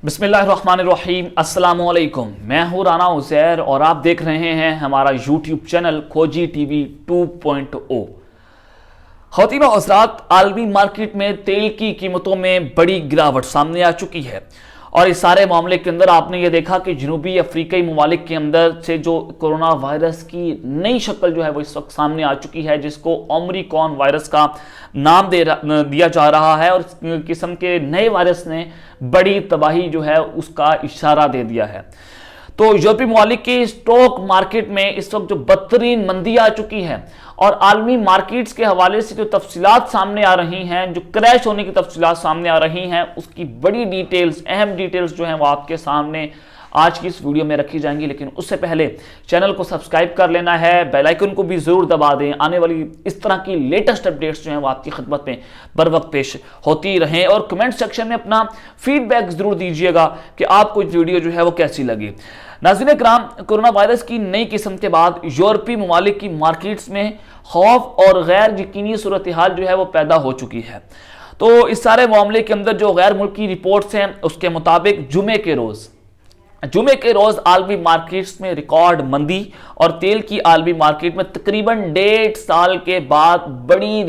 बिस्मिल्लाहिर्रहमानिर्रहीम अस्सलाम वालेकुम। मैं हूँ राना उज़ैर और आप देख रहे हैं हमारा यूट्यूब चैनल खोजी टीवी 2.0। ख़वातीन और हज़रात, आलमी मार्केट में तेल की कीमतों में बड़ी गिरावट सामने आ चुकी है और इस सारे मामले के अंदर आपने ये देखा कि जनूबी अफ्रीकी ममालिक के अंदर से जो कोरोना वायरस की नई शक्ल जो है वो इस वक्त सामने आ चुकी है, जिसको ओमरिकॉन वायरस का नाम दिया जा रहा है और इस किस्म के नए वायरस ने बड़ी तबाही जो है उसका इशारा दे दिया है। तो यूरोपीय ममालिक की स्टॉक मार्केट में इस वक्त जो बदतरीन मंदी आ चुकी है और आलमी मार्केट्स के हवाले से जो तफसीलात सामने आ रही हैं, जो क्रैश होने की तफसीलात सामने आ रही हैं, उसकी बड़ी डिटेल्स, अहम डिटेल्स जो हैं वो आपके सामने आज की इस वीडियो में रखी जाएंगी। लेकिन उससे पहले चैनल को सब्सक्राइब कर लेना है, बेल आइकन को भी जरूर दबा दें। आने वाली इस तरह की लेटेस्ट अपडेट्स जो हैं वो आपकी खिदमत में बर वक्त पेश होती रहें और कमेंट सेक्शन में अपना फीडबैक जरूर दीजिएगा कि आपको इस वीडियो जो है वो कैसी लगी। नाज़रीन किराम, कोरोना वायरस की नई किस्म के बाद यूरोपीय ममालिक की मार्केट्स में खौफ और गैर यकीनी सूरत हाल जो है वो पैदा हो चुकी है। तो इस सारे मामले के अंदर जो गैर मुल्की रिपोर्ट्स हैं उसके मुताबिक जुमे के रोज आलमी मार्केट्स में रिकॉर्ड मंदी और तेल की आलमी मार्केट में तकरीबन 1.5 साल के बाद बड़ी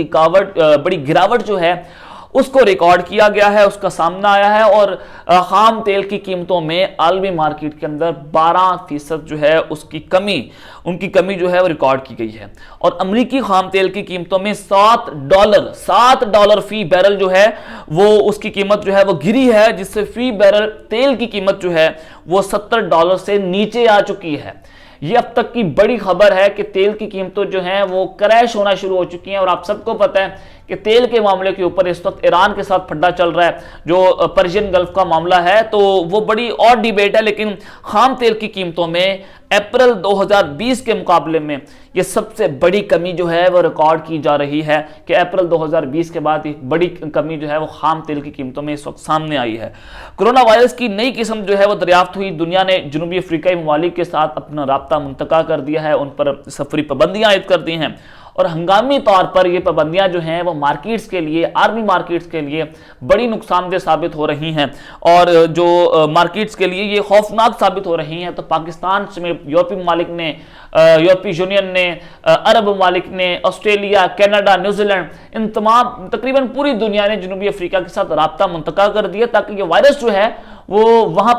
गिरावट जो है उसको रिकॉर्ड किया गया है, उसका सामना आया है और खाम तेल की कीमतों में आलमी मार्केट के अंदर 12% जो है उनकी कमी जो है वो रिकॉर्ड की गई है और अमरीकी खाम तेल की कीमतों में $7 फी बैरल जो है वो उसकी कीमत जो है वो गिरी है, जिससे फी बैरल तेल की कीमत जो है वो $70 से नीचे आ चुकी है। ये अब तक की बड़ी खबर है कि तेल की कीमतें जो हैं वो क्रैश होना शुरू हो चुकी हैं और आप सबको पता है कि तेल के मामले के ऊपर इस वक्त ईरान के साथ फड्डा चल रहा है, जो पर्शियन गल्फ का मामला है, तो वो बड़ी और डिबेट है। लेकिन खाम तेल की कीमतों में अप्रैल 2020 के मुकाबले में ये सबसे बड़ी कमी जो है वो रिकॉर्ड की जा रही है कि अप्रैल 2020 के बाद एक बड़ी कमी जो है वो खाम तेल की कीमतों में इस वक्त सामने आई है। कोरोना वायरस की नई किस्म जो है वो दरियाफ्त हुई, दुनिया ने जनूबी अफ्रीकी ममालिक के साथ अपना राब्ता मुंतका कर दिया है, उन पर सफरी पाबंदियां आयद कर दी हैं और हंगामी तौर पर ये पाबंदियां जो हैं वो मार्केट्स के लिए, आर्मी मार्केट्स के लिए बड़ी नुकसानदेह साबित हो रही हैं और जो मार्केट्स के लिए ये खौफनाक साबित हो रही हैं। तो पाकिस्तान समेत यूरोपीय ममालिक ने, यूरोपीय यूनियन ने, अरब ममालिक ने, ऑस्ट्रेलिया, कनाडा, न्यूजीलैंड, इन तमाम तकरीबन पूरी दुनिया ने जनूबी अफ्रीका के साथ राब्ता मुंतका कर दिया ताकि ये वायरस जो है वो वहां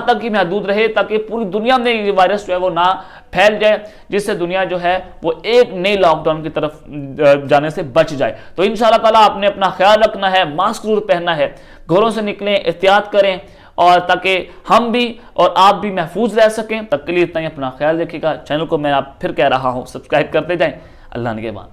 तक ही महदूद रहे, ताकि पूरी दुनिया में ये वायरस जो है वो ना फैल जाए, जिससे दुनिया जो है वो एक नए लॉकडाउन की तरफ जाने से बच जाए। तो इंशाअल्लाह ताला आपने अपना ख्याल रखना है, मास्क जरूर पहनना है, घरों से निकलें, एहतियात करें और ताकि हम भी और आप भी महफूज रह सकें। तब के लिए इतना ही अपना ख्याल रखिएगा। चैनल को मैं आप फिर कह रहा हूँ सब्सक्राइब करते जाएं। अल्लाह निगहबान।